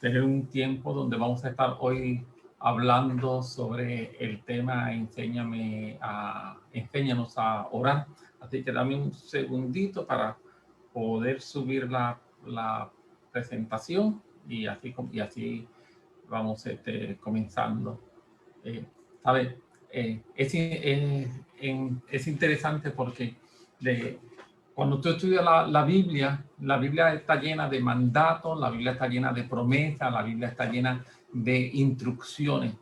tener un tiempo donde vamos a estar hoy hablando sobre el tema Enséñanos a orar. Así que dame un segundito para poder subir la presentación y así vamos comenzando. Eh, ¿Sabes? Es interesante porque de, cuando tú estudias la Biblia está llena de mandatos, la Biblia está llena de promesas, la Biblia está llena de instrucciones.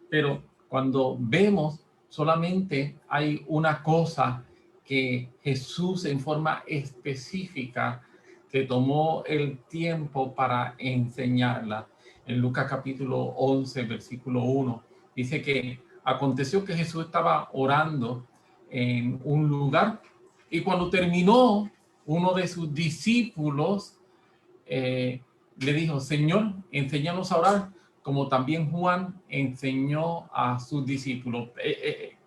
Pero cuando vemos, solamente hay una cosa que Jesús en forma específica se tomó el tiempo para enseñarla. En Lucas capítulo 11, versículo 1, dice que aconteció que Jesús estaba orando en un lugar y cuando terminó, uno de sus discípulos le dijo: Señor, enséñanos a orar, como también Juan enseñó a sus discípulos.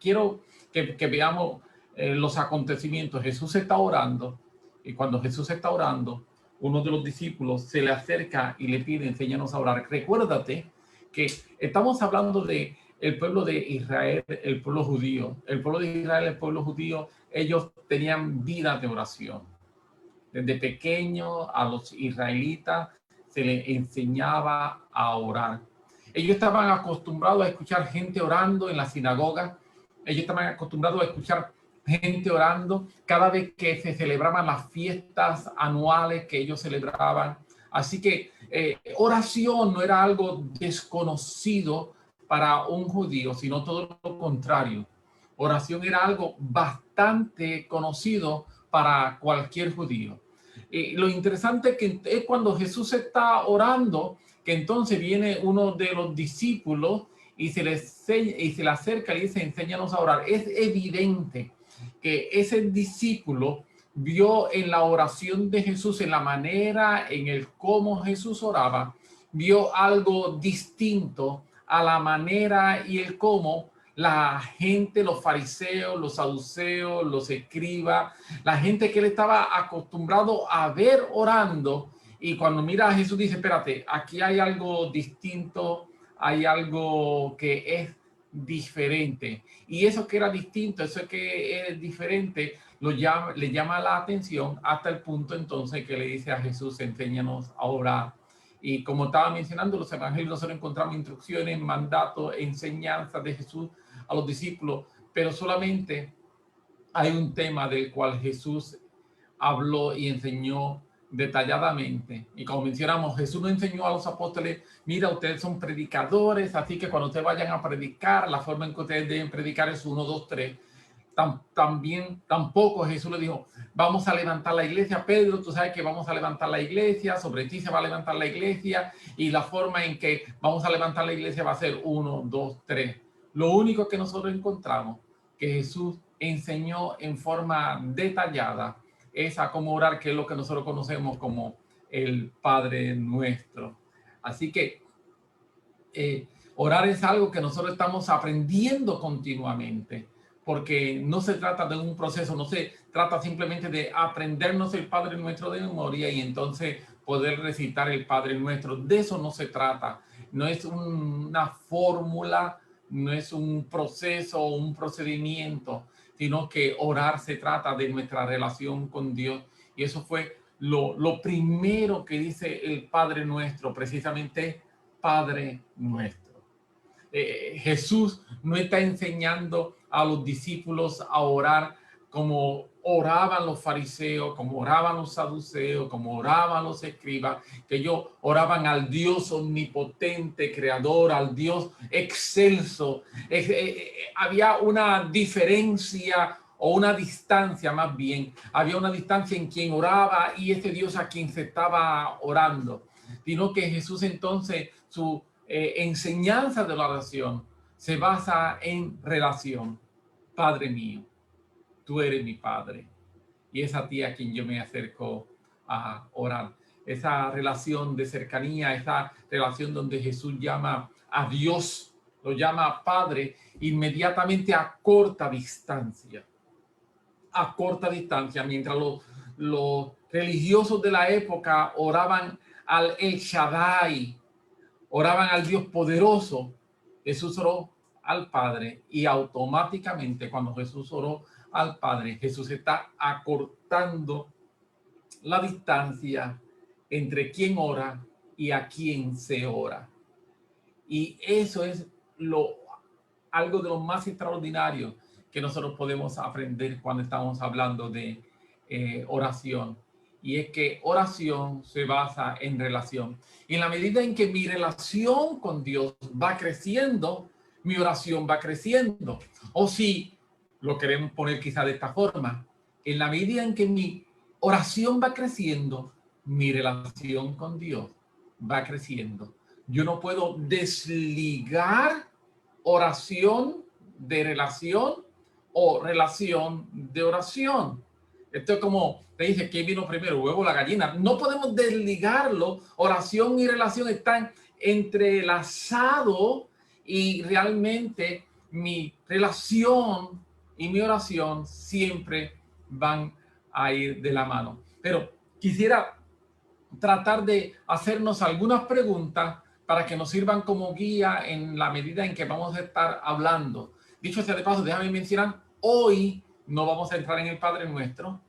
Quiero que veamos los acontecimientos. Jesús está orando y cuando Jesús está orando, uno de los discípulos se le acerca y le pide: enséñanos a orar. Recuérdate que estamos hablando de el pueblo de Israel, el pueblo judío. El pueblo de Israel, el pueblo judío, ellos tenían vida de oración. Desde pequeño a los israelitas se les enseñaba a orar. Ellos estaban acostumbrados a escuchar gente orando en la sinagoga. Ellos estaban acostumbrados a escuchar gente orando cada vez que se celebraban las fiestas anuales que ellos celebraban. Así que oración no era algo desconocido para un judío, sino todo lo contrario. Oración era algo bastante conocido para cualquier judío. Lo interesante es cuando Jesús está orando, que entonces viene uno de los discípulos y se le acerca y dice: enséñanos a orar. Es evidente que ese discípulo vio en la oración de Jesús, en la manera, en el cómo Jesús oraba, vio algo distinto a la manera y el cómo la gente, los fariseos, los saduceos, los escribas, la gente que él estaba acostumbrado a ver orando. Y cuando mira a Jesús dice: espérate, aquí hay algo distinto, hay algo que es diferente. Y eso que era distinto, eso que es diferente, le llama la atención hasta el punto entonces que le dice a Jesús: enséñanos a orar. Y como estaba mencionando, los evangelios nosotros encontramos instrucciones, mandatos, enseñanzas de Jesús a los discípulos, pero solamente hay un tema del cual Jesús habló y enseñó detalladamente. Y como mencionamos, Jesús no enseñó a los apóstoles: mira, ustedes son predicadores, así que cuando ustedes vayan a predicar, la forma en que ustedes deben predicar es 1, 2, 3. Tampoco Jesús le dijo: vamos a levantar la iglesia. Pedro, tú sabes que vamos a levantar la iglesia, sobre ti se va a levantar la iglesia, y la forma en que vamos a levantar la iglesia va a ser 1, 2, 3. Lo único que nosotros encontramos que Jesús enseñó en forma detallada es a cómo orar, que es lo que nosotros conocemos como el Padre Nuestro. Así que orar es algo que nosotros estamos aprendiendo continuamente, porque no se trata de un proceso, no se trata simplemente de aprendernos el Padre Nuestro de memoria y entonces poder recitar el Padre Nuestro. De eso no se trata. No es una fórmula, no es un proceso o un procedimiento, sino que orar se trata de nuestra relación con Dios. Y eso fue lo primero que dice el Padre Nuestro, precisamente Padre Nuestro. Jesús no está enseñando a los discípulos a orar como oraban los fariseos, como oraban los saduceos, como oraban los escribas, que ellos oraban al Dios omnipotente, creador, al Dios excelso. Había una diferencia o una distancia, más bien, había una distancia en quien oraba y ese Dios a quien se estaba orando, sino que Jesús entonces su enseñanza de la oración se basa en relación. Padre mío, tú eres mi Padre y es a ti a quien yo me acerco a orar. Esa relación de cercanía, esa relación donde Jesús llama a Dios, lo llama Padre, inmediatamente a corta distancia. A corta distancia, mientras los religiosos de la época oraban al El Shaddai, oraban al Dios poderoso, Jesús oró al Padre y automáticamente cuando Jesús oró al Padre, Jesús está acortando la distancia entre quién ora y a quién se ora. Y eso es algo de lo más extraordinario que nosotros podemos aprender cuando estamos hablando de oración. Y es que oración se basa en relación. Y en la medida en que mi relación con Dios va creciendo, mi oración va creciendo. O si lo queremos poner quizá de esta forma, en la medida en que mi oración va creciendo, mi relación con Dios va creciendo. Yo no puedo desligar oración de relación o relación de oración. Esto es como te dice, ¿qué vino primero, huevo o la gallina? No podemos desligarlo. Oración y relación están entrelazados y realmente mi relación y mi oración siempre van a ir de la mano. Pero quisiera tratar de hacernos algunas preguntas para que nos sirvan como guía en la medida en que vamos a estar hablando. Dicho sea de paso, déjame mencionar, hoy no vamos a entrar en el Padre Nuestro,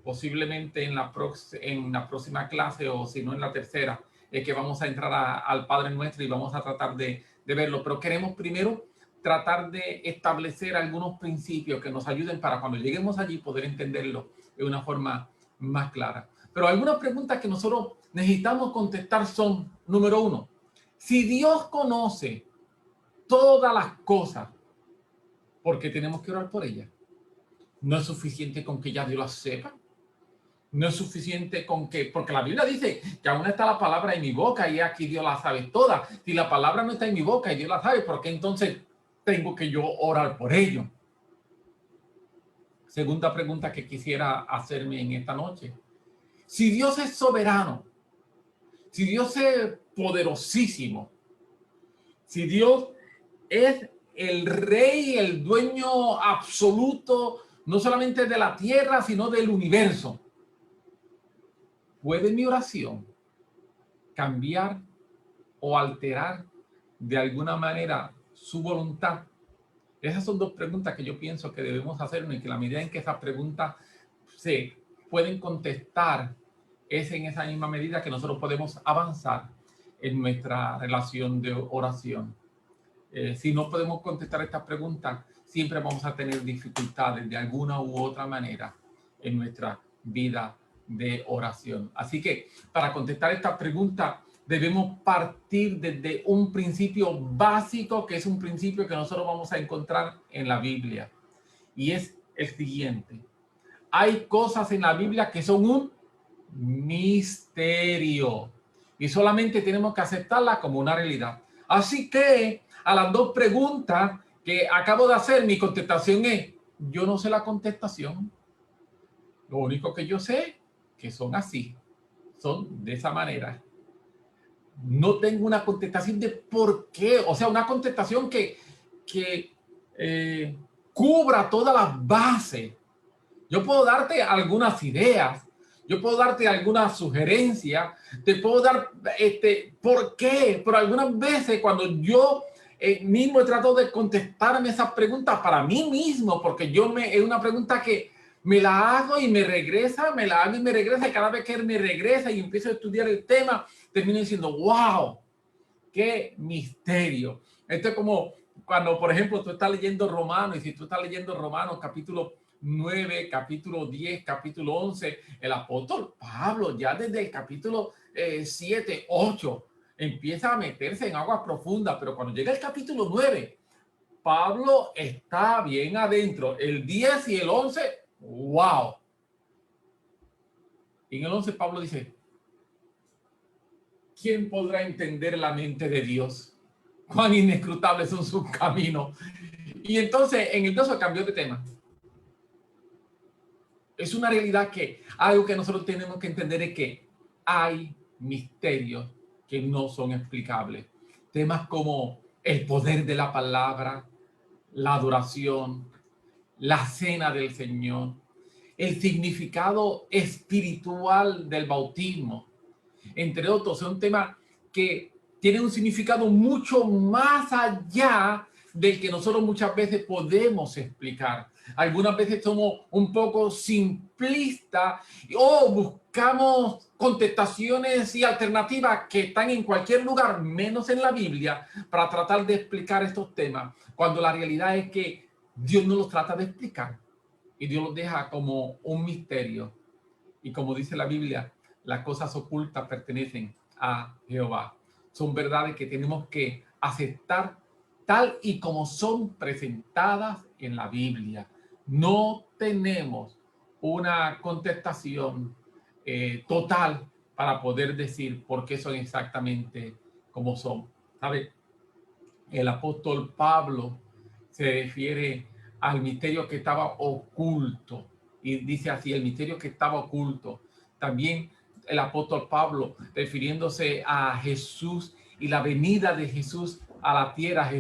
posiblemente en la próxima clase o si no en la tercera, es que vamos a entrar al Padre Nuestro y vamos a tratar de verlo. Pero queremos primero tratar de establecer algunos principios que nos ayuden para cuando lleguemos allí poder entenderlo de una forma más clara. Pero algunas preguntas que nosotros necesitamos contestar son, número uno, si Dios conoce todas las cosas, ¿por qué tenemos que orar por ellas? No es suficiente con que ya Dios las sepa. No es suficiente con que, porque la Biblia dice que aún está la palabra en mi boca y aquí Dios la sabe toda. Si la palabra no está en mi boca y Dios la sabe, ¿por qué entonces tengo que yo orar por ello? Segunda pregunta que quisiera hacerme en esta noche. Si Dios es soberano, si Dios es poderosísimo, si Dios es el rey, el dueño absoluto, no solamente de la tierra, sino del universo, ¿puede mi oración cambiar o alterar de alguna manera su voluntad? Esas son dos preguntas que yo pienso que debemos hacernos y que la medida en que esas preguntas se pueden contestar, es en esa misma medida que nosotros podemos avanzar en nuestra relación de oración. Si no podemos contestar estas preguntas, siempre vamos a tener dificultades de alguna u otra manera en nuestra vida de oración. Así que para contestar estas preguntas debemos partir desde un principio básico, que es un principio que nosotros vamos a encontrar en la Biblia. Y es el siguiente. Hay cosas en la Biblia que son un misterio y solamente tenemos que aceptarlas como una realidad. Así que a las dos preguntas que acabo de hacer, mi contestación es, yo no sé la contestación. Lo único que yo sé que son así, son de esa manera. No tengo una contestación de por qué, o sea, una contestación que cubra todas las bases. Yo puedo darte algunas ideas, yo puedo darte algunas sugerencias, te puedo dar por qué, pero algunas veces cuando yo mismo trato de contestarme esas preguntas para mí mismo, porque es una pregunta que me la hago y me regresa, me la hago y me regresa, y cada vez que me regresa y empiezo a estudiar el tema, termino diciendo, wow, qué misterio. Esto es como cuando, por ejemplo, tú estás leyendo Romanos, y si tú estás leyendo Romanos capítulo 9, capítulo 10, capítulo 11, el apóstol Pablo ya desde el capítulo 7, 8 empieza a meterse en aguas profundas, pero cuando llega el capítulo 9, Pablo está bien adentro. El 10 y el 11, wow. Y en el 11 Pablo dice, ¿quién podrá entender la mente de Dios? Cuán inescrutables son sus caminos. Y entonces en el 12 cambió de tema. Es una realidad que algo que nosotros tenemos que entender es que hay misterios que no son explicables. Temas como el poder de la palabra, la adoración, la cena del Señor, el significado espiritual del bautismo, entre otros. Son temas que tiene un significado mucho más allá del que nosotros muchas veces podemos explicar. Algunas veces somos un poco simplistas o buscamos contestaciones y alternativas que están en cualquier lugar, menos en la Biblia, para tratar de explicar estos temas, cuando la realidad es que Dios no los trata de explicar y Dios los deja como un misterio. Y como dice la Biblia, las cosas ocultas pertenecen a Jehová. Son verdades que tenemos que aceptar tal y como son presentadas en la Biblia. No tenemos una contestación total para poder decir por qué son exactamente como son. ¿Sabe? El apóstol Pablo se refiere al misterio que estaba oculto y dice así, el misterio que estaba oculto. También el apóstol Pablo, refiriéndose a Jesús y la venida de Jesús a la tierra,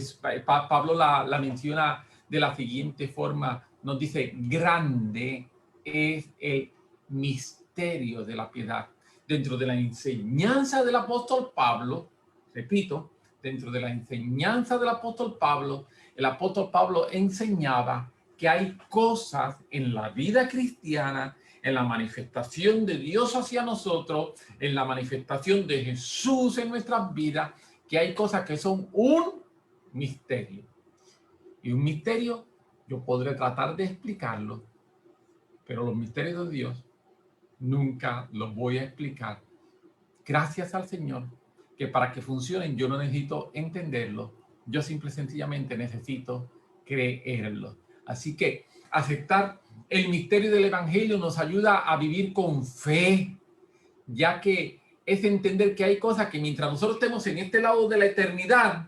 Pablo la menciona de la siguiente forma, nos dice, grande es el misterio de la piedad. Dentro de la enseñanza del apóstol Pablo, repito, dentro de la enseñanza del apóstol Pablo, el apóstol Pablo enseñaba que hay cosas en la vida cristiana, en la manifestación de Dios hacia nosotros, en la manifestación de Jesús en nuestras vidas, que hay cosas que son un misterio. Y un misterio yo podré tratar de explicarlo, pero los misterios de Dios nunca los voy a explicar. Gracias al Señor, que para que funcionen yo no necesito entenderlo, yo simple y sencillamente necesito creerlo. Así que aceptar el misterio del Evangelio nos ayuda a vivir con fe, ya que es entender que hay cosas que mientras nosotros estemos en este lado de la eternidad,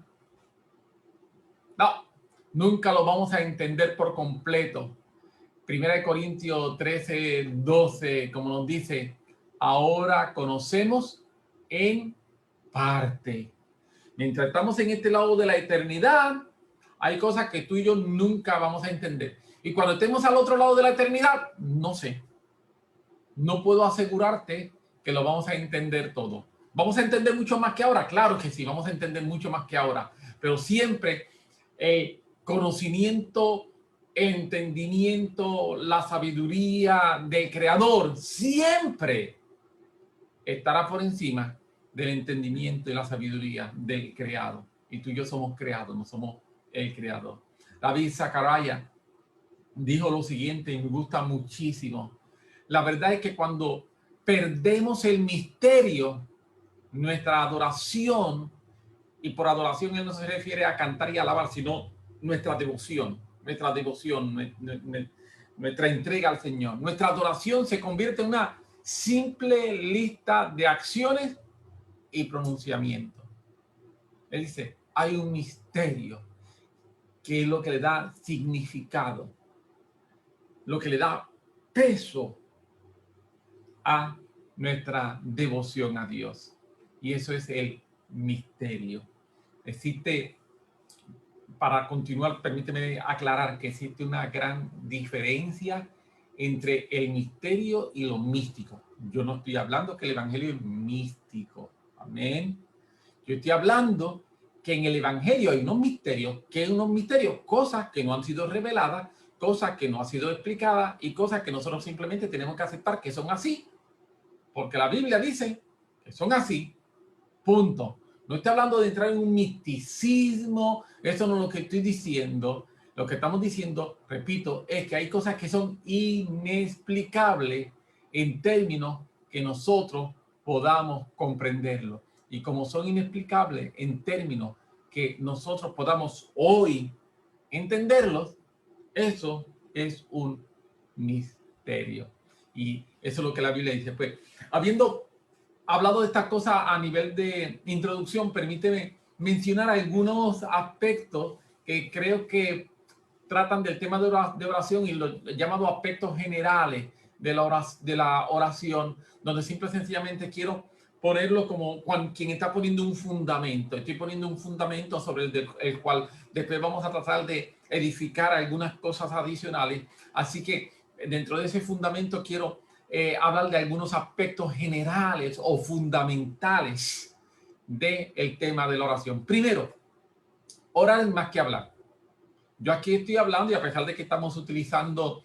no, nunca lo vamos a entender por completo. Primera de Corintios 13, 12, como nos dice, ahora conocemos en parte. Mientras estamos en este lado de la eternidad, hay cosas que tú y yo nunca vamos a entender. Y cuando estemos al otro lado de la eternidad, no sé. No puedo asegurarte que lo vamos a entender todo. ¿Vamos a entender mucho más que ahora? Claro que sí, vamos a entender mucho más que ahora. Pero siempre el conocimiento, el entendimiento, la sabiduría del Creador siempre estará por encima del entendimiento y la sabiduría del creado. Y tú y yo somos creados, no somos el creador. David Zachariah dijo lo siguiente y me gusta muchísimo. La verdad es que cuando perdemos el misterio, nuestra adoración, y por adoración él no se refiere a cantar y alabar, sino nuestra devoción, nuestra entrega al Señor. Nuestra adoración se convierte en una simple lista de acciones y pronunciamientos. Él dice, hay un misterio que es lo que le da significado, lo que le da peso a nuestra devoción a Dios. Y eso es el misterio. Existe, para continuar, permíteme aclarar que existe una gran diferencia entre el misterio y lo místico. Yo no estoy hablando que el evangelio es místico. Amén. Yo estoy hablando que en el evangelio hay unos misterios, cosas que no han sido reveladas, cosas que no han sido explicadas y cosas que nosotros simplemente tenemos que aceptar que son así, porque la Biblia dice que son así, punto. No estoy hablando de entrar en un misticismo, eso no es lo que estoy diciendo. Lo que estamos diciendo, repito, es que hay cosas que son inexplicables en términos que nosotros podamos comprenderlo. Y como son inexplicables en términos que nosotros podamos hoy entenderlos, eso es un misterio. Y eso es lo que la Biblia dice. Pues, habiendo hablado de estas cosas a nivel de introducción, permíteme mencionar algunos aspectos que creo que tratan del tema de oración y los llamados aspectos generales de la oración, donde simple y sencillamente quiero ponerlo como quien está poniendo un fundamento. Estoy poniendo un fundamento sobre el cual después vamos a tratar de edificar algunas cosas adicionales. Así que dentro de ese fundamento quiero hablar de algunos aspectos generales o fundamentales del tema de la oración. Primero, orar es más que hablar. Yo aquí estoy hablando y a pesar de que estamos utilizando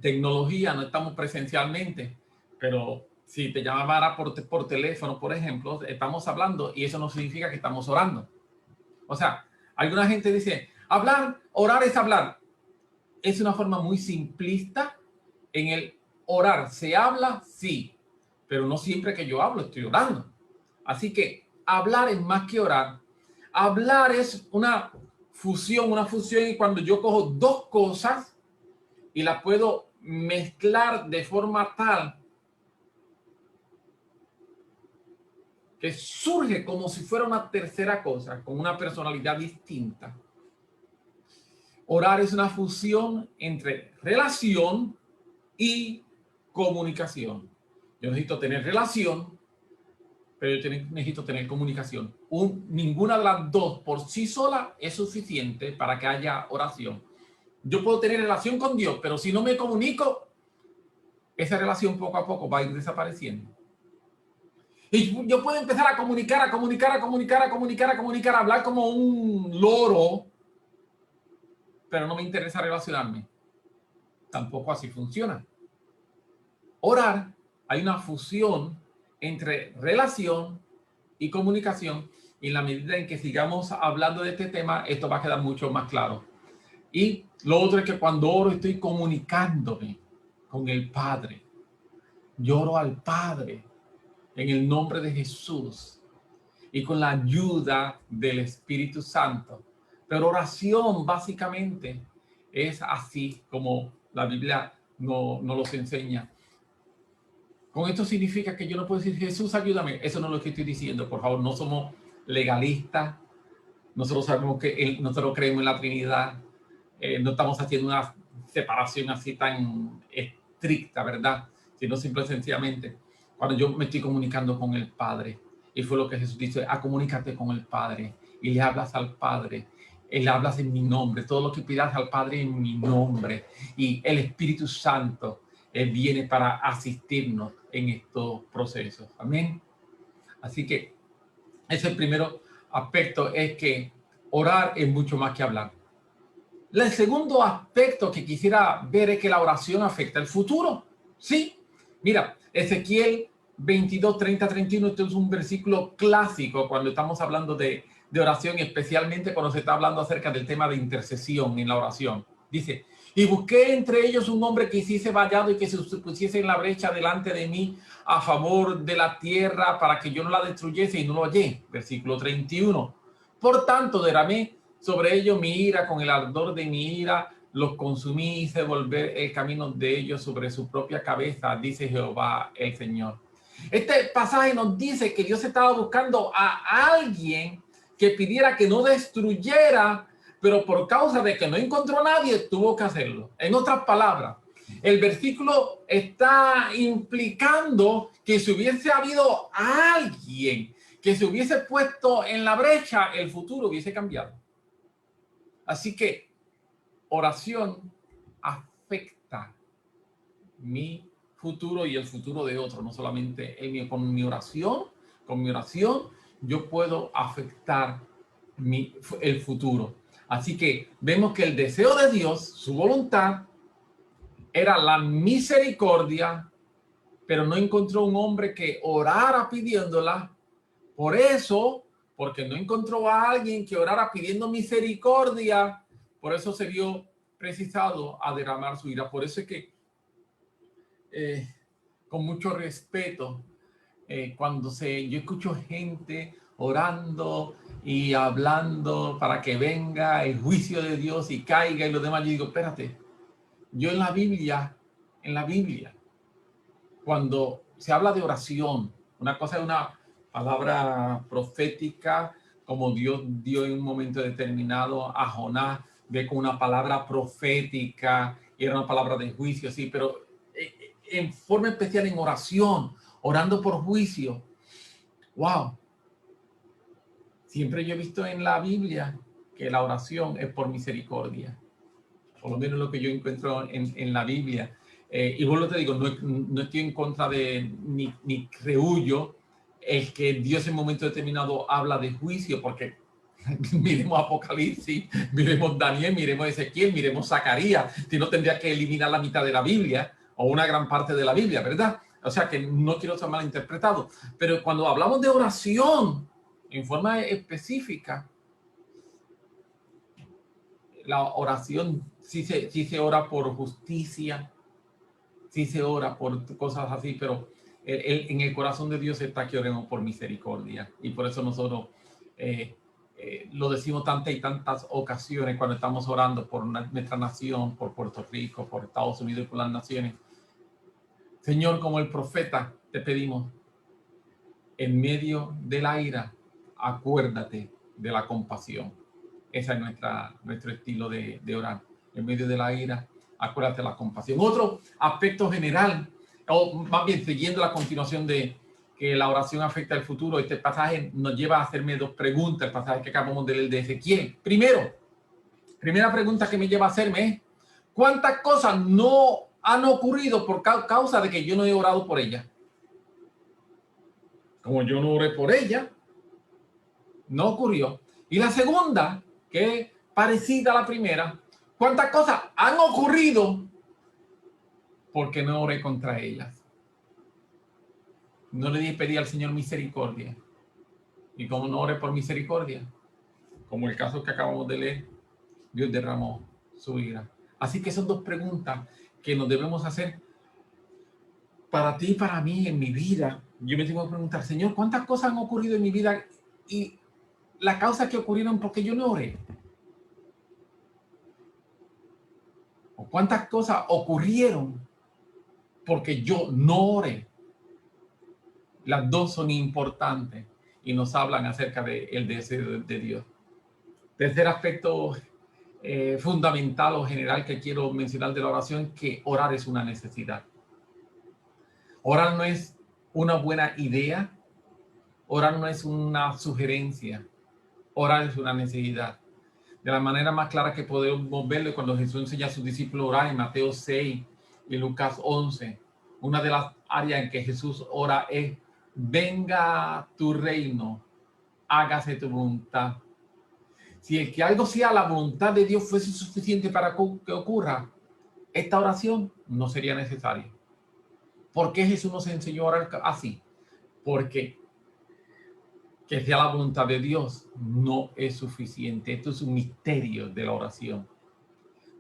tecnología, no estamos presencialmente, pero si te llamara por teléfono, por ejemplo, estamos hablando y eso no significa que estamos orando. O sea, alguna gente dice, orar es hablar. Es una forma muy simplista en el orar. ¿Se habla? Sí, pero no siempre que yo hablo estoy orando. Así que hablar es más que orar. Hablar es una fusión y cuando yo cojo dos cosas y las puedo mezclar de forma tal que surge como si fuera una tercera cosa, con una personalidad distinta. Orar es una fusión entre relación y comunicación. Yo necesito tener relación, pero yo necesito tener comunicación. Ninguna de las dos por sí sola es suficiente para que haya oración. Yo puedo tener relación con Dios, pero si no me comunico, esa relación poco a poco va a ir desapareciendo. Y yo puedo empezar a comunicar, hablar como un loro, pero no me interesa relacionarme. Tampoco así funciona. Orar, hay una fusión entre relación y comunicación, y en la medida en que sigamos hablando de este tema, esto va a quedar mucho más claro. Y lo otro es que cuando oro estoy comunicándome con el Padre. Yo oro al Padre en el nombre de Jesús y con la ayuda del Espíritu Santo. Pero oración básicamente es así como la Biblia nos los enseña. Con esto significa que yo no puedo decir, Jesús, ayúdame. Eso no es lo que estoy diciendo. Por favor, no somos legalistas. Nosotros sabemos que nosotros creemos en la Trinidad. No estamos haciendo una separación así tan estricta, ¿verdad? Sino simple y sencillamente, cuando yo me estoy comunicando con el Padre, y fue lo que Jesús dice, comunícate con el Padre, y le hablas al Padre, le hablas en mi nombre, todo lo que pidas al Padre en mi nombre, y el Espíritu Santo viene para asistirnos en estos procesos. Amén. Así que ese primer aspecto es que orar es mucho más que hablar. El segundo aspecto que quisiera ver es que la oración afecta el futuro. Sí, mira, Ezequiel 22, 30, 31, este es un versículo clásico cuando estamos hablando de oración, especialmente cuando se está hablando acerca del tema de intercesión en la oración. Dice, y busqué entre ellos un hombre que hiciese vallado y que se pusiese en la brecha delante de mí a favor de la tierra para que yo no la destruyese y no lo hallé. Versículo 31. Por tanto, derramé sobre ellos mi ira, con el ardor de mi ira los consumí, hice volver el camino de ellos sobre su propia cabeza, dice Jehová el Señor. Este pasaje nos dice que Dios estaba buscando a alguien que pidiera que no destruyera, pero por causa de que no encontró a nadie, tuvo que hacerlo. En otras palabras, el versículo está implicando que si hubiese habido alguien que se hubiese puesto en la brecha, el futuro hubiese cambiado. Así que oración afecta mi futuro y el futuro de otro, no solamente el mío. Con mi oración, yo puedo afectar el futuro. Así que vemos que el deseo de Dios, su voluntad, era la misericordia, pero no encontró un hombre que orara pidiéndola. Por eso, porque no encontró a alguien que orara pidiendo misericordia, por eso se vio precisado a derramar su ira. Por eso es que, con mucho respeto, cuando yo escucho gente orando y hablando para que venga el juicio de Dios y caiga y lo demás, yo digo, espérate, yo en la Biblia, cuando se habla de oración, una cosa es una palabra profética, como Dios dio en un momento determinado a Jonás, ve con una palabra profética, y era una palabra de juicio, sí, pero en forma especial en oración, orando por juicio. ¡Wow! Siempre yo he visto en la Biblia que la oración es por misericordia. Por lo menos lo que yo encuentro en la Biblia. Y vuelvo te digo, no estoy en contra de, ni creullo, es que Dios en un momento determinado habla de juicio, porque miremos Apocalipsis, miremos Daniel, miremos Ezequiel, miremos Zacarías, si no tendría que eliminar la mitad de la Biblia o una gran parte de la Biblia, ¿verdad? O sea que no quiero ser malinterpretado, pero cuando hablamos de oración en forma específica, la oración sí se ora por justicia, sí se ora por cosas así, pero en el corazón de Dios está que oremos por misericordia. Y por eso nosotros lo decimos tantas y tantas ocasiones cuando estamos orando por nuestra nación, por Puerto Rico, por Estados Unidos y por las naciones. Señor, como el profeta, te pedimos, en medio de la ira, acuérdate de la compasión. Ese es nuestro estilo de orar. En medio de la ira, acuérdate de la compasión. Otro aspecto general, o más bien siguiendo la continuación de que la oración afecta el futuro, este pasaje nos lleva a hacerme dos preguntas, el pasaje que acabamos de leer de Ezequiel. Primera pregunta que me lleva a hacerme es, ¿cuántas cosas no han ocurrido por causa de que yo no he orado por ella? Como yo no oré por ella, no ocurrió. Y la segunda, que es parecida a la primera, ¿cuántas cosas han ocurrido porque no oré contra ellas? No le pedí al Señor misericordia. Y como no oré por misericordia, como el caso que acabamos de leer, Dios derramó su ira. Así que son dos preguntas que nos debemos hacer para ti y para mí en mi vida. Yo me tengo que preguntar, Señor, ¿cuántas cosas han ocurrido en mi vida y la causa que ocurrieron porque yo no oré? ¿O cuántas cosas ocurrieron porque yo no oré? Las dos son importantes y nos hablan acerca del deseo de Dios. Tercer aspecto fundamental o general que quiero mencionar de la oración, que orar es una necesidad. Orar no es una buena idea, orar no es una sugerencia, orar es una necesidad. De la manera más clara que podemos verlo cuando Jesús enseña a sus discípulos a orar en Mateo 6 y Lucas 11, una de las áreas en que Jesús ora es: venga tu reino, hágase tu voluntad. Si el que algo sea la voluntad de Dios fuese suficiente para que ocurra, esta oración no sería necesaria. ¿Por qué Jesús nos enseñó a orar así? Porque que sea la voluntad de Dios no es suficiente. Esto es un misterio de la oración.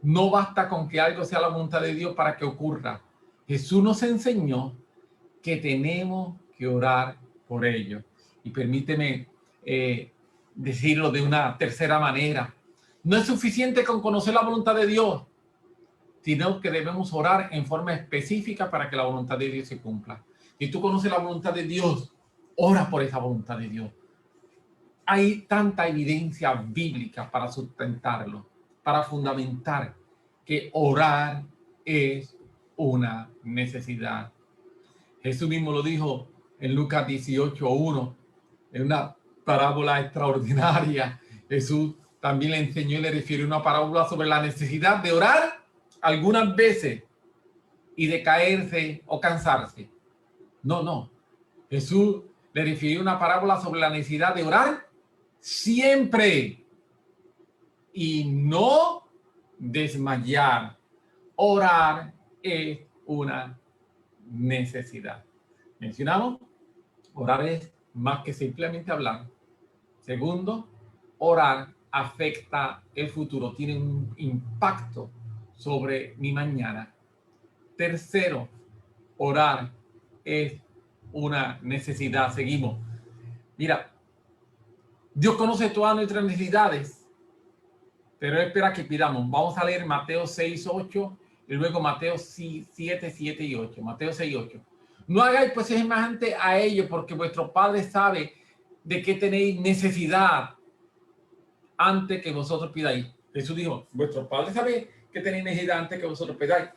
No basta con que algo sea la voluntad de Dios para que ocurra. Jesús nos enseñó que tenemos que orar por ello. Y permíteme decirlo de una tercera manera. No es suficiente con conocer la voluntad de Dios, sino que debemos orar en forma específica para que la voluntad de Dios se cumpla. Si tú conoces la voluntad de Dios, ora por esa voluntad de Dios. Hay tanta evidencia bíblica para sustentarlo, para fundamentar que orar es una necesidad. Jesús mismo lo dijo en Lucas 18:1, en una parábola extraordinaria. Jesús también le enseñó y le refirió una parábola sobre la necesidad de orar algunas veces y de caerse o cansarse. No. Jesús le refirió una parábola sobre la necesidad de orar siempre y no desmayar. Orar es una necesidad. Mencionamos, orar es más que simplemente hablar. Segundo, orar afecta el futuro, tiene un impacto sobre mi mañana. Tercero, orar es una necesidad. Seguimos. Mira, Dios conoce todas nuestras necesidades, pero espera que pidamos. Vamos a leer Mateo 6:8 y luego Mateo 7:7 y 8. Mateo 6:8. No hagáis pues semejante a ellos, porque vuestro Padre sabe de qué tenéis necesidad antes que vosotros pidáis. Jesús dijo, vuestro Padre sabe que tenéis necesidad antes que vosotros pidáis.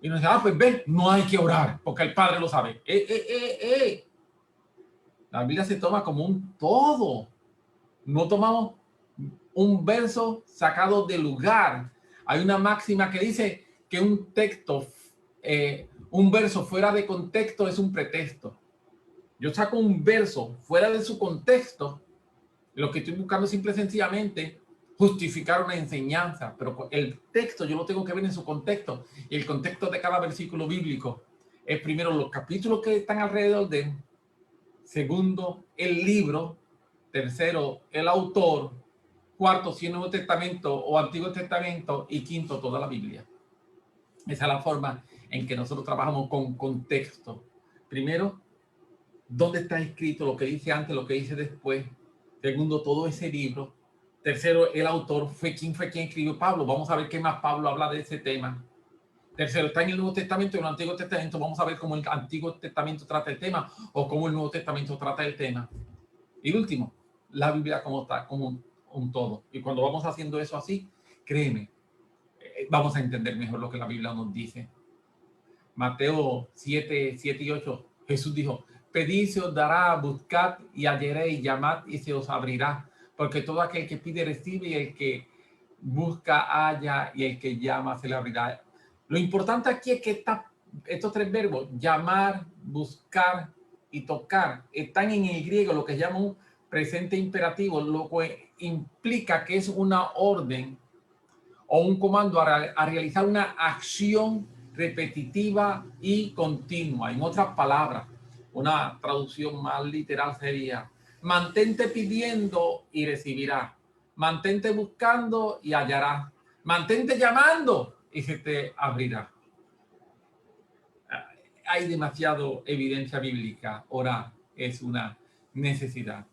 Y nos dice, pues ven, no hay que orar, porque el Padre lo sabe. La Biblia se toma como un todo. No tomamos un verso sacado de lugar. Hay una máxima que dice que un texto un verso fuera de contexto es un pretexto. Yo saco un verso fuera de su contexto, lo que estoy buscando es simple y sencillamente justificar una enseñanza, pero el texto yo lo tengo que ver en su contexto, y el contexto de cada versículo bíblico es primero los capítulos que están alrededor de él, segundo el libro, tercero el autor, cuarto si es Nuevo Testamento o Antiguo Testamento, y quinto toda la Biblia. Esa es la forma en que nosotros trabajamos con contexto. Primero, ¿dónde está escrito lo que dice antes, lo que dice después? Segundo, todo ese libro. Tercero, el autor quién escribió Pablo. Vamos a ver qué más Pablo habla de ese tema. Tercero, está en el Nuevo Testamento y en el Antiguo Testamento. Vamos a ver cómo el Antiguo Testamento trata el tema o cómo el Nuevo Testamento trata el tema. Y último, la Biblia como está, como un todo. Y cuando vamos haciendo eso así, créeme, vamos a entender mejor lo que la Biblia nos dice. Mateo 7 y 8, Jesús dijo: pedid se os dará, buscad y hallaréis, llamad y se os abrirá, porque todo aquel que pide recibe, y el que busca halla, y el que llama se le abrirá. Lo importante aquí es que estos tres verbos, llamar, buscar y tocar, están en el griego, lo que se llama un presente imperativo, lo que implica que es una orden o un comando a realizar una acción repetitiva y continua. En otras palabras, una traducción más literal sería: mantente pidiendo y recibirás, mantente buscando y hallarás, mantente llamando y se te abrirá. Hay demasiado evidencia bíblica. Orar es una necesidad.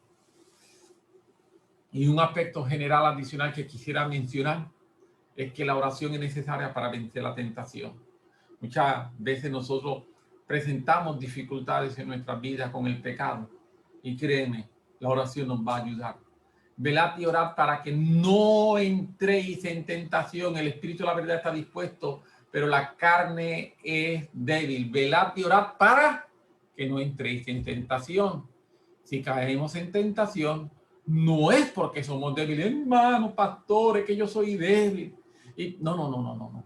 Y un aspecto general adicional que quisiera mencionar es que la oración es necesaria para vencer la tentación. Muchas veces nosotros presentamos dificultades en nuestra vida con el pecado, y créeme, la oración nos va a ayudar. Velad y orad para que no entréis en tentación. El espíritu de la verdad está dispuesto, pero la carne es débil. Velad y orad para que no entréis en tentación. Si caemos en tentación, no es porque somos débiles, hermanos, pastores, que yo soy débil. Y no.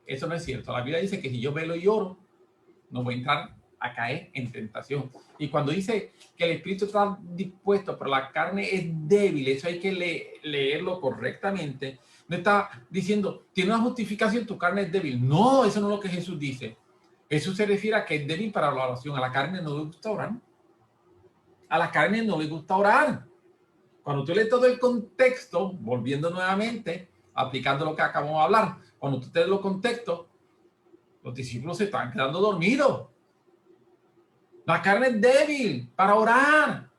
Eso no es cierto. La Biblia dice que si yo velo y oro, no voy a entrar a caer en tentación. Y cuando dice que el espíritu está dispuesto, pero la carne es débil, eso hay que leerlo correctamente. No está diciendo, tiene una justificación, tu carne es débil. No, eso no es lo que Jesús dice. Jesús se refiere a que es débil para la oración. A la carne no le gusta orar. A la carne no le gusta orar. Cuando tú lees todo el contexto, volviendo nuevamente, aplicando lo que acabamos de hablar, cuando tú lees los contextos, los discípulos se están quedando dormidos. La carne es débil para orar.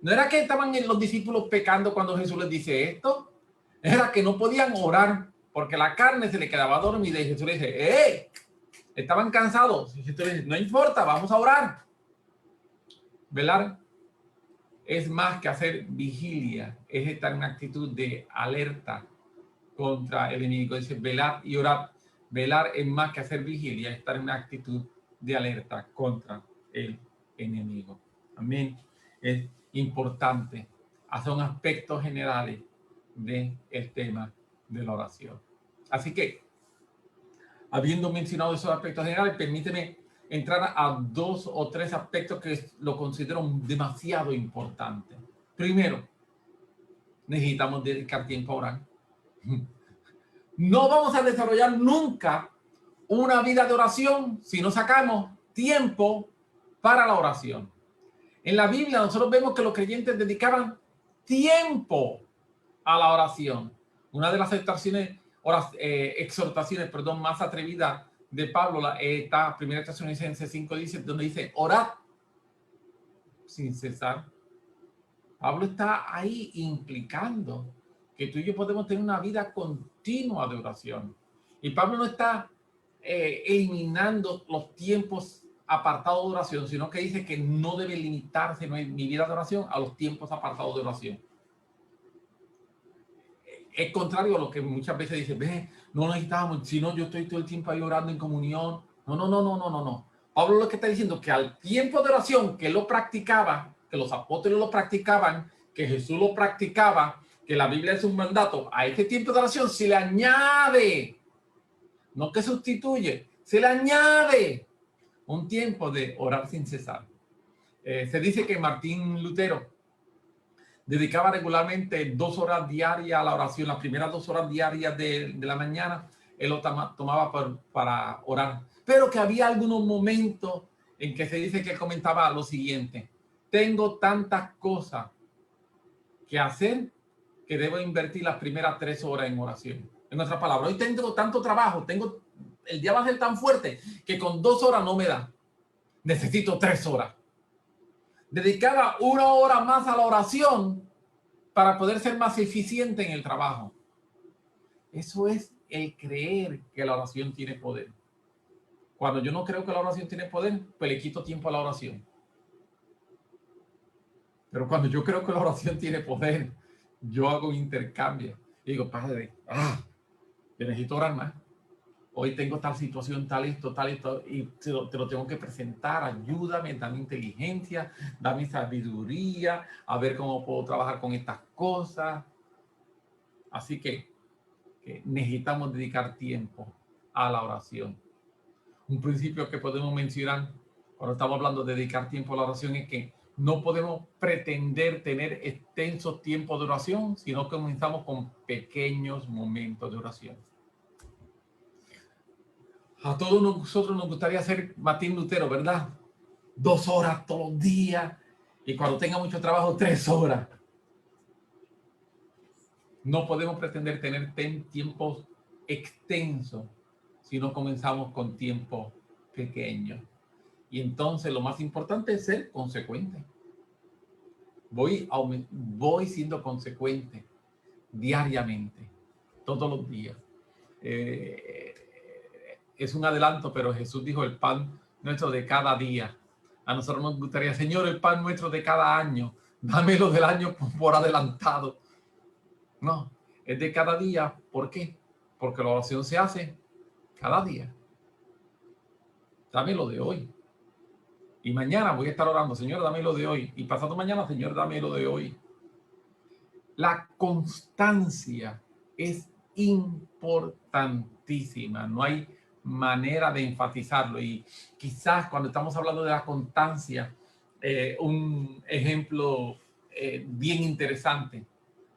No era que estaban los discípulos pecando cuando Jesús les dice esto. Era que no podían orar porque la carne se le quedaba dormida, y Jesús les dice: ¡eh! Estaban cansados. Y Jesús les dice: no importa, vamos a orar. Velar es más que hacer vigilia, es estar en una actitud de alerta contra el enemigo. Dice: velar y orar. Velar es más que hacer vigilia, es estar en una actitud de alerta contra el enemigo. Amén. Es importante. Son aspectos generales del tema de la oración. Así que, habiendo mencionado esos aspectos generales, permíteme entrar a 2 o 3 aspectos que lo considero demasiado importantes. Primero, necesitamos dedicar tiempo a orar. No vamos a desarrollar nunca una vida de oración si no sacamos tiempo para la oración. En la Biblia nosotros vemos que los creyentes dedicaban tiempo a la oración. Una de las exhortaciones más atrevidas de Pablo está en 1 Tesalonicenses 5, donde dice: orad sin cesar. Pablo está ahí implicando que tú y yo podemos tener una vida continua de oración. Y Pablo no está eliminando los tiempos apartados de oración, sino que dice que no debe limitarse mi vida de oración a los tiempos apartados de oración. Es contrario a lo que muchas veces dicen: ve, no necesitamos, si no, yo estoy todo el tiempo ahí orando en comunión. No. Pablo lo que está diciendo es que al tiempo de oración que lo practicaba, que los apóstoles lo practicaban, que Jesús lo practicaba, que la Biblia es un mandato, a este tiempo de oración se le añade, no que sustituye, se le añade un tiempo de orar sin cesar. Se dice que Martín Lutero dedicaba regularmente 2 horas diarias a la oración. Las primeras 2 horas diarias de la mañana, él lo tomaba para orar. Pero que había algunos momentos en que se dice que él comentaba lo siguiente: tengo tantas cosas que hacer que debo invertir las primeras 3 horas en oración. En otras palabras, hoy tengo tanto trabajo, el día va a ser tan fuerte que con 2 horas no me da. Necesito 3 horas. Dedicaba 1 hora más a la oración para poder ser más eficiente en el trabajo. Eso es el creer que la oración tiene poder. Cuando yo no creo que la oración tiene poder, pues le quito tiempo a la oración. Pero cuando yo creo que la oración tiene poder, yo hago un intercambio. Y digo, Padre, yo necesito orar más. Hoy tengo tal situación, tal esto, y te lo tengo que presentar. Ayúdame, dame inteligencia, dame sabiduría, a ver cómo puedo trabajar con estas cosas. Así que necesitamos dedicar tiempo a la oración. Un principio que podemos mencionar cuando estamos hablando de dedicar tiempo a la oración es que no podemos pretender tener extensos tiempos de oración, sino que comenzamos con pequeños momentos de oración. A todos nosotros nos gustaría ser Martín Lutero, ¿verdad? 2 horas todos los días, y cuando tenga mucho trabajo, 3 horas. No podemos pretender tener tiempos extensos si no comenzamos con tiempos pequeños. Y entonces lo más importante es ser consecuente. Voy siendo consecuente diariamente, todos los días. Es un adelanto, pero Jesús dijo el pan nuestro de cada día. A nosotros nos gustaría, Señor, el pan nuestro de cada año, dámelo del año por adelantado. No, es de cada día. ¿Por qué? Porque la oración se hace cada día. Dámelo de hoy. Y mañana voy a estar orando, Señor, dámelo de hoy. Y pasado mañana, Señor, dámelo de hoy. La constancia es importantísima. No hay manera de enfatizarlo. Y quizás cuando estamos hablando de la constancia, un ejemplo bien interesante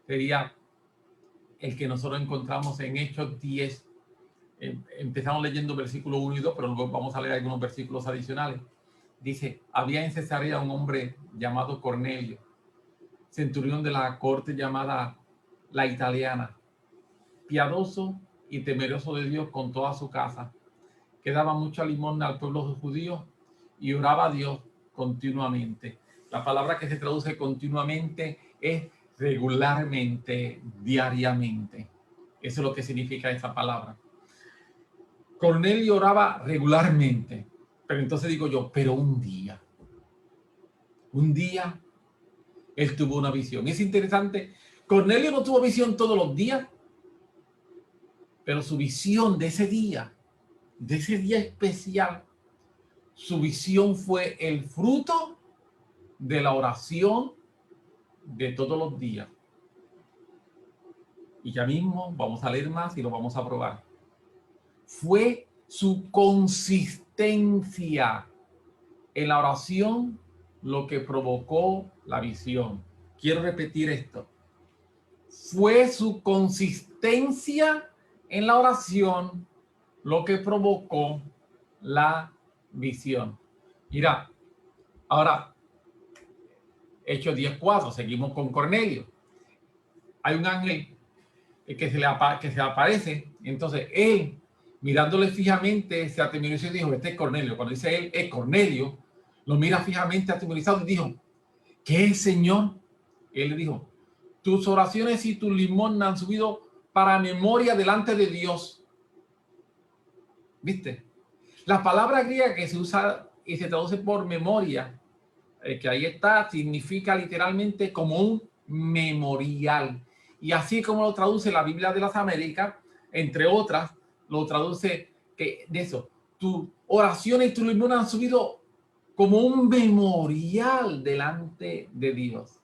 sería el que nosotros encontramos en Hechos 10. Empezamos leyendo versículos 1 y 2, pero luego vamos a leer algunos versículos adicionales. Dice, había en Cesarea un hombre llamado Cornelio, centurión de la corte llamada la Italiana, piadoso y temeroso de Dios con toda su casa, que daba mucha limosna al pueblo judío y oraba a Dios continuamente. La palabra que se traduce continuamente es regularmente, diariamente. Eso es lo que significa esa palabra. Cornelio oraba regularmente, pero entonces digo yo, pero un día él tuvo una visión. Es interesante, Cornelio no tuvo visión todos los días, pero su visión de ese día especial, su visión fue el fruto de la oración de todos los días. Y ya mismo vamos a leer más y lo vamos a probar. Fue su consistencia en la oración lo que provocó la visión. Quiero repetir esto. Fue su consistencia en la oración lo que provocó la visión. Mira, ahora, Hechos 10:4, seguimos con Cornelio. Hay un ángel que se aparece, entonces él, mirándole fijamente, se atemorizó y dijo, este es Cornelio. Cuando dice él, es Cornelio, lo mira fijamente atemorizado y dijo, ¿qué es, Señor? Él le dijo, tus oraciones y tu limosna han subido para memoria delante de Dios. ¿Viste? La palabra griega que se usa y se traduce por memoria, que ahí está, significa literalmente como un memorial. Y así como lo traduce la Biblia de las Américas, entre otras, lo traduce que de eso, tus oraciones y tu limosna han subido como un memorial delante de Dios.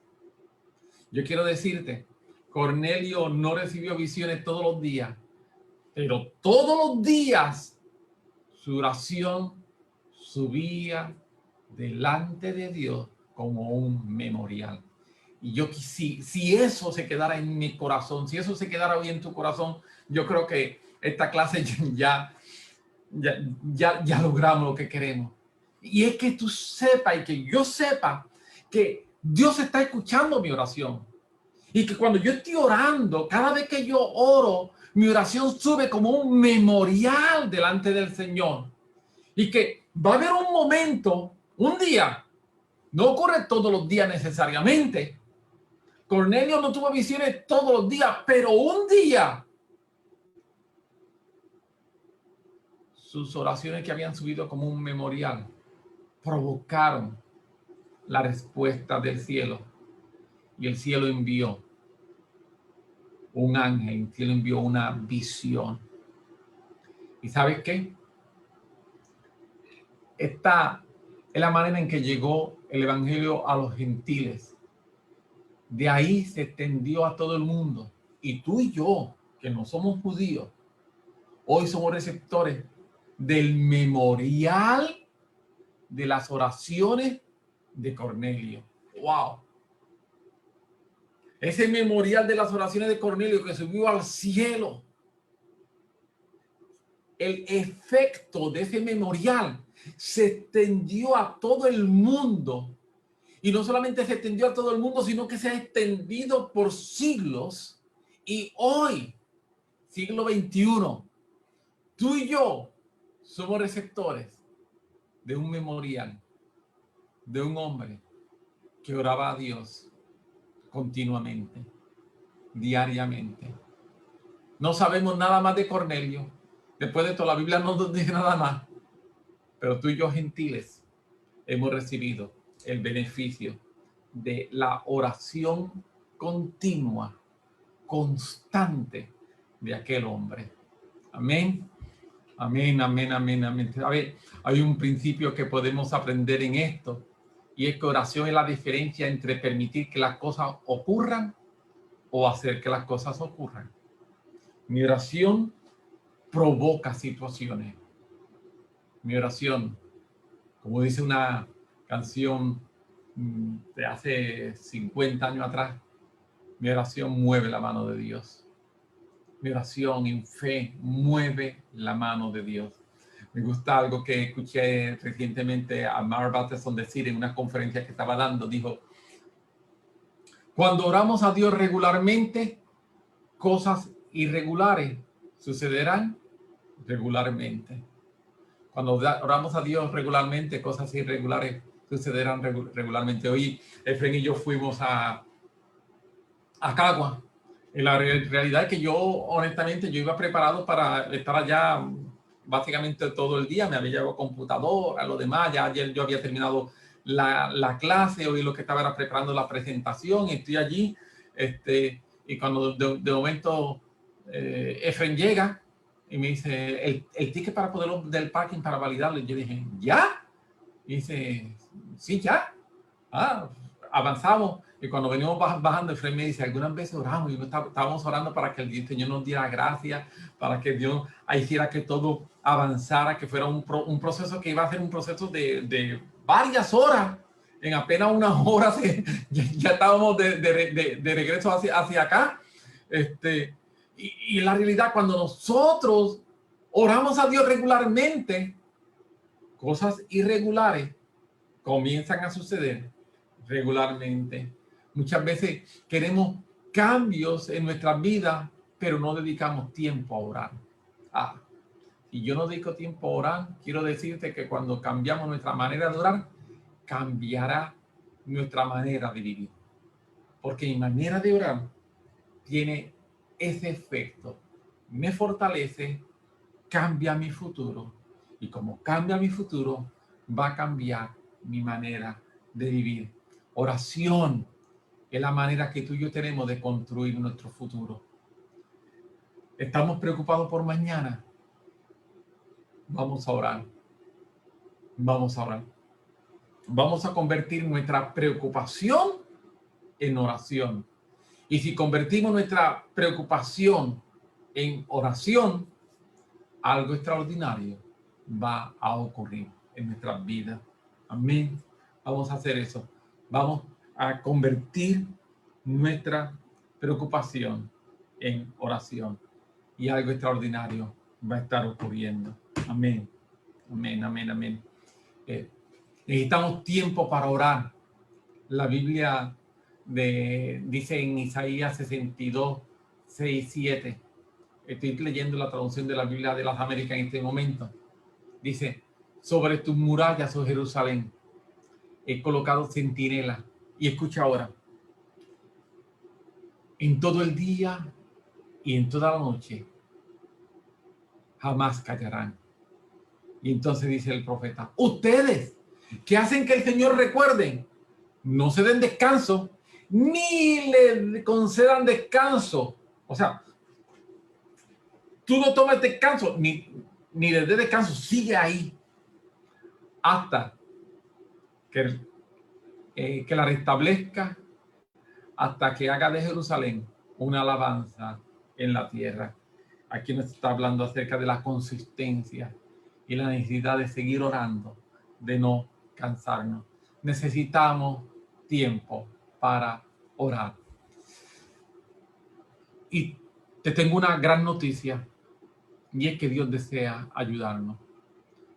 Yo quiero decirte, Cornelio no recibió visiones todos los días, pero todos los días Su oración subía delante de Dios como un memorial. Y yo si eso se quedara en mi corazón, si eso se quedara hoy en tu corazón, yo creo que esta clase ya logramos lo que queremos. Y es que tú sepas y que yo sepa que Dios está escuchando mi oración. Y que cuando yo estoy orando, cada vez que yo oro, mi oración sube como un memorial delante del Señor. Y que va a haber un momento, un día, no ocurre todos los días necesariamente. Cornelio no tuvo visiones todos los días, pero un día sus oraciones que habían subido como un memorial provocaron la respuesta del cielo. Y el cielo envió un ángel, el cielo envió una visión. ¿Y sabes qué? Esta es la manera en que llegó el evangelio a los gentiles. De ahí se extendió a todo el mundo. Y tú y yo, que no somos judíos, hoy somos receptores del memorial de las oraciones de Cornelio. ¡Wow! Ese memorial de las oraciones de Cornelio que subió al cielo. El efecto de ese memorial se extendió a todo el mundo. Y no solamente se extendió a todo el mundo, sino que se ha extendido por siglos. Y hoy, siglo XXI, tú y yo somos receptores de un memorial de un hombre que oraba a Dios continuamente, diariamente. No sabemos nada más de Cornelio. Después de todo, la Biblia no nos dice nada más. Pero tú y yo, gentiles, hemos recibido el beneficio de la oración continua, constante de aquel hombre. Amén. Amén, amén, amén, amén. A ver, hay un principio que podemos aprender en esto, y es que oración es la diferencia entre permitir que las cosas ocurran o hacer que las cosas ocurran. Mi oración provoca situaciones. Mi oración, como dice una canción de hace 50 años atrás, mi oración mueve la mano de Dios. Mi oración en fe mueve la mano de Dios. Me gusta algo que escuché recientemente a Mark Batterson decir en una conferencia que estaba dando. Dijo, cuando oramos a Dios regularmente, cosas irregulares sucederán regularmente. Cuando oramos a Dios regularmente, cosas irregulares sucederán regularmente. Hoy, Efren y yo fuimos a Cagua. Y la realidad es que yo, honestamente, yo iba preparado para estar allá básicamente todo el día. Me había llevado computadora, lo demás. Ya ayer yo había terminado la clase. Hoy lo que estaba era preparando la presentación. Y estoy allí. Y cuando de momento Efren llega y me dice, el ticket para poder del parking para validarlo. Y yo dije, ¿ya? Y dice, sí, ya. Avanzamos. Y cuando venimos bajando, Efraín me dice, algunas veces oramos y estábamos orando para que el Señor nos diera gracia, para que Dios hiciera que todo avanzara, que fuera un proceso que iba a ser un proceso de varias horas. En apenas unas horas ya estábamos de regreso hacia acá. Y la realidad, cuando nosotros oramos a Dios regularmente, cosas irregulares comienzan a suceder regularmente. Muchas veces queremos cambios en nuestra vida, pero no dedicamos tiempo a orar. Si yo no dedico tiempo a orar, quiero decirte que cuando cambiamos nuestra manera de orar, cambiará nuestra manera de vivir. Porque mi manera de orar tiene ese efecto. Me fortalece, cambia mi futuro. Y como cambia mi futuro, va a cambiar mi manera de vivir. Oración es la manera que tú y yo tenemos de construir nuestro futuro. ¿Estamos preocupados por mañana? Vamos a orar. Vamos a orar. Vamos a convertir nuestra preocupación en oración. Y si convertimos nuestra preocupación en oración, algo extraordinario va a ocurrir en nuestras vidas. Amén. Vamos a hacer eso. Vamos a convertir nuestra preocupación en oración y algo extraordinario va a estar ocurriendo. Amén. Amén, amén, amén. Necesitamos tiempo para orar. La Biblia dice en Isaías 62, 6, 7. Estoy leyendo la traducción de la Biblia de las Américas en este momento. Dice, sobre tus murallas, oh Jerusalén, he colocado centinelas. Y escucha ahora, en todo el día y en toda la noche, jamás callarán. Y entonces dice el profeta, ustedes que hacen que el Señor recuerden, no se den descanso, ni le concedan descanso. O sea, tú no tomes descanso, ni le des descanso, sigue ahí hasta que la restablezca, hasta que haga de Jerusalén una alabanza en la tierra. Aquí nos está hablando acerca de la consistencia y la necesidad de seguir orando, de no cansarnos. Necesitamos tiempo para orar. Y te tengo una gran noticia, y es que Dios desea ayudarnos.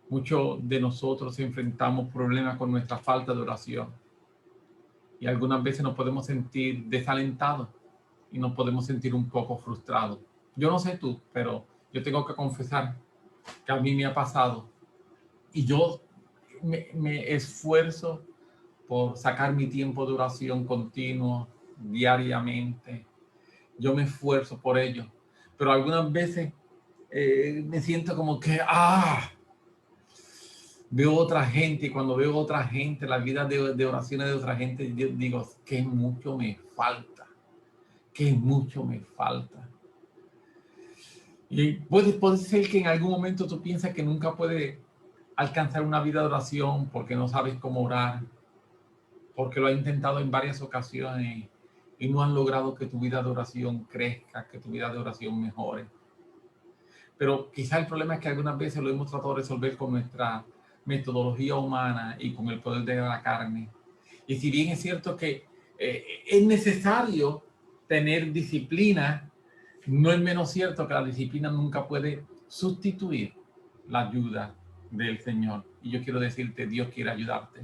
Muchos de nosotros enfrentamos problemas con nuestra falta de oración. Y algunas veces nos podemos sentir desalentados y nos podemos sentir un poco frustrados. Yo no sé tú, pero yo tengo que confesar que a mí me ha pasado. Y yo me esfuerzo por sacar mi tiempo de oración continuo, diariamente. Yo me esfuerzo por ello. Pero algunas veces me siento como que, veo otra gente, y cuando veo otra gente, la vida de oraciones de otra gente, yo digo, que mucho me falta, que mucho me falta. Y puede ser que en algún momento tú piensas que nunca puedes alcanzar una vida de oración porque no sabes cómo orar, porque lo has intentado en varias ocasiones y no han logrado que tu vida de oración crezca, que tu vida de oración mejore. Pero quizá el problema es que algunas veces lo hemos tratado de resolver con nuestra metodología humana y con el poder de la carne. Y si bien es cierto que es necesario tener disciplina, no es menos cierto que la disciplina nunca puede sustituir la ayuda del Señor. Y yo quiero decirte, Dios quiere ayudarte.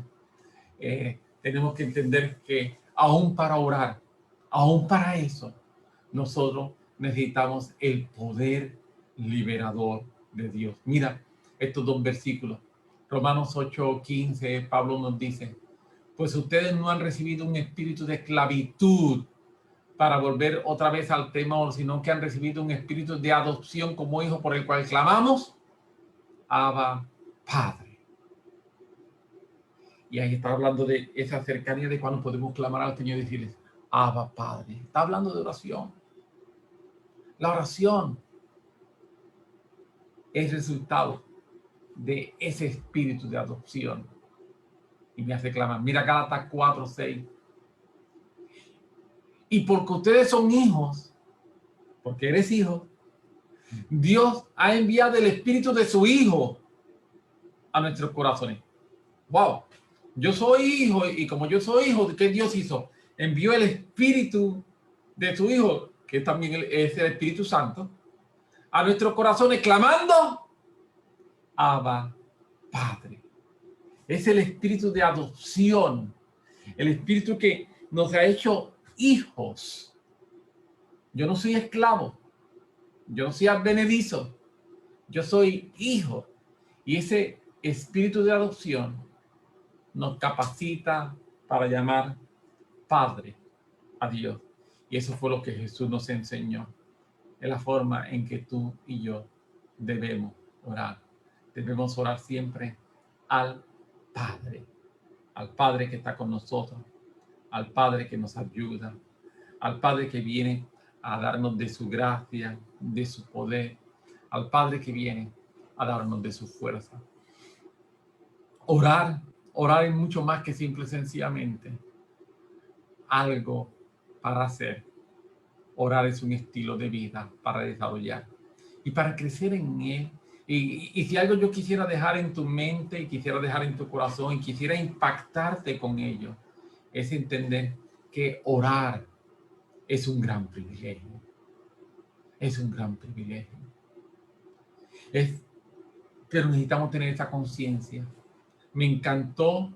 Tenemos que entender que aún para orar, aún para eso, nosotros necesitamos el poder liberador de Dios. Mira estos dos versículos. Romanos 8:15, Pablo nos dice, pues ustedes no han recibido un espíritu de esclavitud para volver otra vez al temor, sino que han recibido un espíritu de adopción como hijo por el cual clamamos, Abba, Padre. Y ahí está hablando de esa cercanía de cuando podemos clamar al Señor y decirles, Abba, Padre. Está hablando de oración. La oración es resultado de ese espíritu de adopción. Y me hace clamar. Mira Gálatas 4:6. Y porque ustedes son hijos, porque eres hijo, Dios ha enviado el espíritu de su hijo a nuestros corazones. Wow. Yo soy hijo y como yo soy hijo, ¿qué Dios hizo? Envió el espíritu de su hijo, que también es el Espíritu Santo, a nuestros corazones clamando, Abba, Padre. Es el espíritu de adopción, el espíritu que nos ha hecho hijos. Yo no soy esclavo, yo no soy advenedizo, yo soy hijo. Y ese espíritu de adopción nos capacita para llamar Padre a Dios. Y eso fue lo que Jesús nos enseñó. Es la forma en que tú y yo debemos orar. Debemos orar siempre al Padre que está con nosotros, al Padre que nos ayuda, al Padre que viene a darnos de su gracia, de su poder, al Padre que viene a darnos de su fuerza. Orar es mucho más que simple y sencillamente algo para hacer. Orar es un estilo de vida para desarrollar y para crecer en él Y si algo yo quisiera dejar en tu mente y quisiera dejar en tu corazón y quisiera impactarte con ello, es entender que orar es un gran privilegio. Es un gran privilegio. Pero necesitamos tener esa conciencia. Me encantó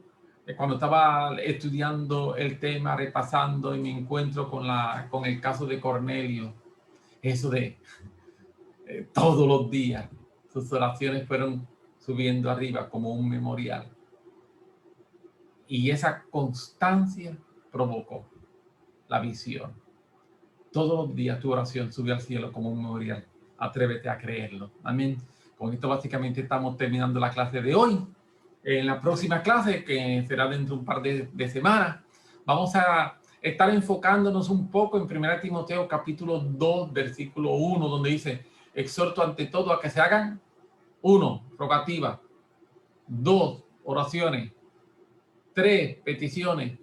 cuando estaba estudiando el tema, repasando, y me encuentro con el caso de Cornelio. Eso de todos los días sus oraciones fueron subiendo arriba como un memorial. Y esa constancia provocó la visión. Todos los días tu oración sube al cielo como un memorial. Atrévete a creerlo. Amén. Con esto básicamente estamos terminando la clase de hoy. En la próxima clase, que será dentro de un par de semanas, vamos a estar enfocándonos un poco en 1 Timoteo capítulo 2, versículo 1, donde dice: exhorto ante todo a que se hagan 1, rogativa, 2, oraciones, 3, peticiones,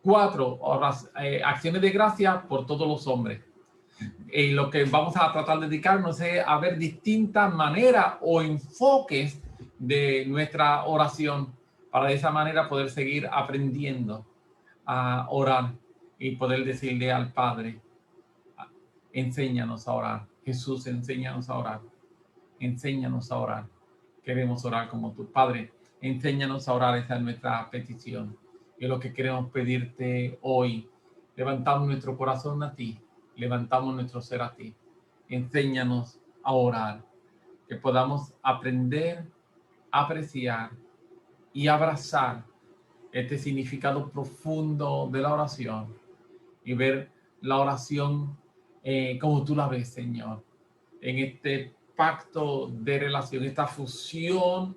4, acciones de gracia por todos los hombres. Y lo que vamos a tratar de dedicarnos es a ver distintas maneras o enfoques de nuestra oración para de esa manera poder seguir aprendiendo a orar y poder decirle al Padre: enséñanos a orar. Jesús, enséñanos a orar. Enséñanos a orar. Queremos orar como tu Padre. Enséñanos a orar, esa es nuestra petición. Y es lo que queremos pedirte hoy. Levantamos nuestro corazón a ti. Levantamos nuestro ser a ti. Enséñanos a orar. Que podamos aprender, apreciar y abrazar este significado profundo de la oración y ver la oración como tú la ves, Señor, en este pacto de relación, esta fusión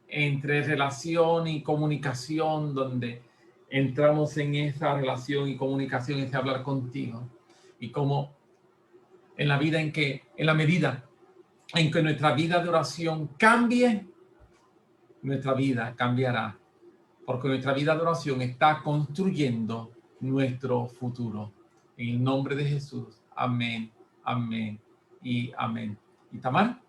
entre relación y comunicación, donde entramos en esa relación y comunicación, ese hablar contigo, y como en la medida en que nuestra vida de oración cambie, nuestra vida cambiará, porque nuestra vida de oración está construyendo nuestro futuro. En el nombre de Jesús, amén, amén y amén. Y Tamar.